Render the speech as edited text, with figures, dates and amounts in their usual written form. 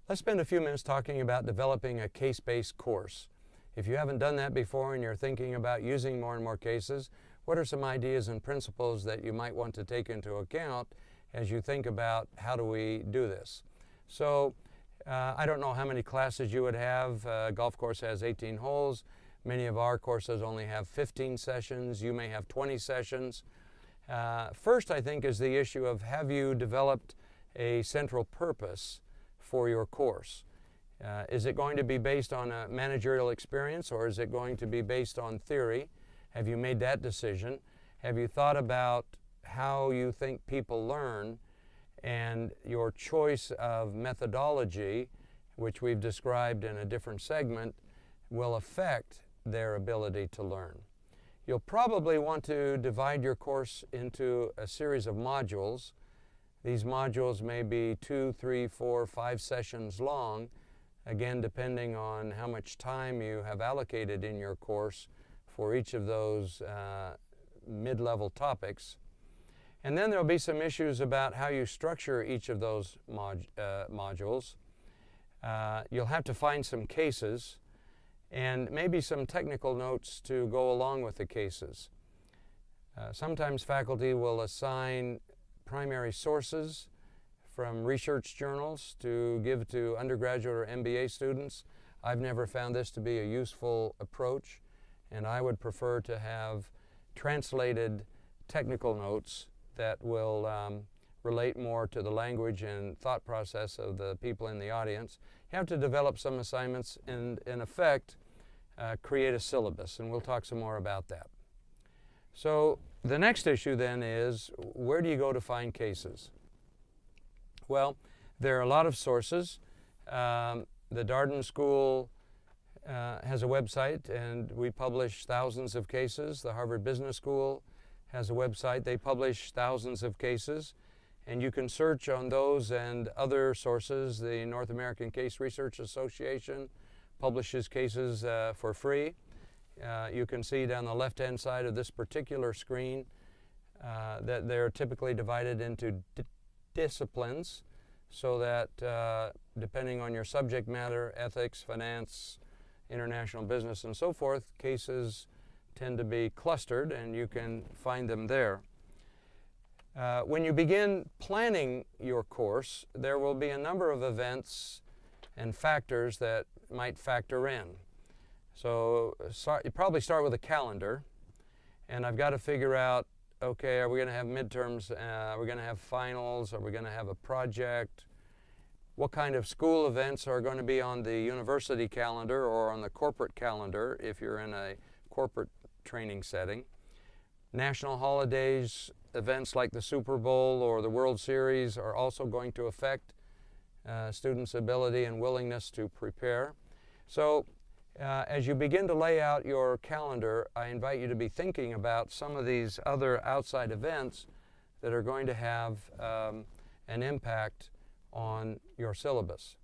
Let's spend a few minutes talking about developing a case-based course. If you haven't done that before and you're thinking about using more and more cases, what are some ideas and principles that you might want to take into account as you think about how do we do this? So I don't know how many classes you would have. A golf course has 18 holes. Many of our courses only have 15 sessions. You may have 20 sessions. First, I think, is the issue of have you developed a central purpose for your course? Is it going to be based on a managerial experience, or is it going to be based on theory? Have you made that decision? Have you thought about how you think people learn, and your choice of methodology, which we've described in a different segment, will affect their ability to learn? You'll probably want to divide your course into a series of modules. These modules may be 2, 3, 4, 5 sessions long, again depending on how much time you have allocated in your course for each of those mid-level topics. And then there will be some issues about how you structure each of those modules. You'll have to find some cases and maybe some technical notes to go along with the cases. Sometimes faculty will assign primary sources from research journals to give to undergraduate or MBA students. I've never found this to be a useful approach, and I would prefer to have translated technical notes that will relate more to the language and thought process of the people in the audience. You have to develop some assignments and, in effect, create a syllabus, and we'll talk some more about that. So the next issue then is, where do you go to find cases? Well, there are a lot of sources. The Darden School has a website, and we publish thousands of cases. The Harvard Business School has a website. They publish thousands of cases, and you can search on those and other sources. The North American Case Research Association publishes cases for free. You can see down the left-hand side of this particular screen that they're typically divided into disciplines, so that depending on your subject matter, ethics, finance, international business, and so forth, cases tend to be clustered, and you can find them there. When you begin planning your course, there will be a number of events and factors that might factor in. So you probably start with a calendar, and I've got to figure out, okay, are we going to have midterms? Are we going to have finals? Are we going to have a project? What kind of school events are going to be on the university calendar or on the corporate calendar if you're in a corporate training setting? National holidays, events like the Super Bowl or the World Series are also going to affect students' ability and willingness to prepare. So as you begin to lay out your calendar, I invite you to be thinking about some of these other outside events that are going to have an impact on your syllabus.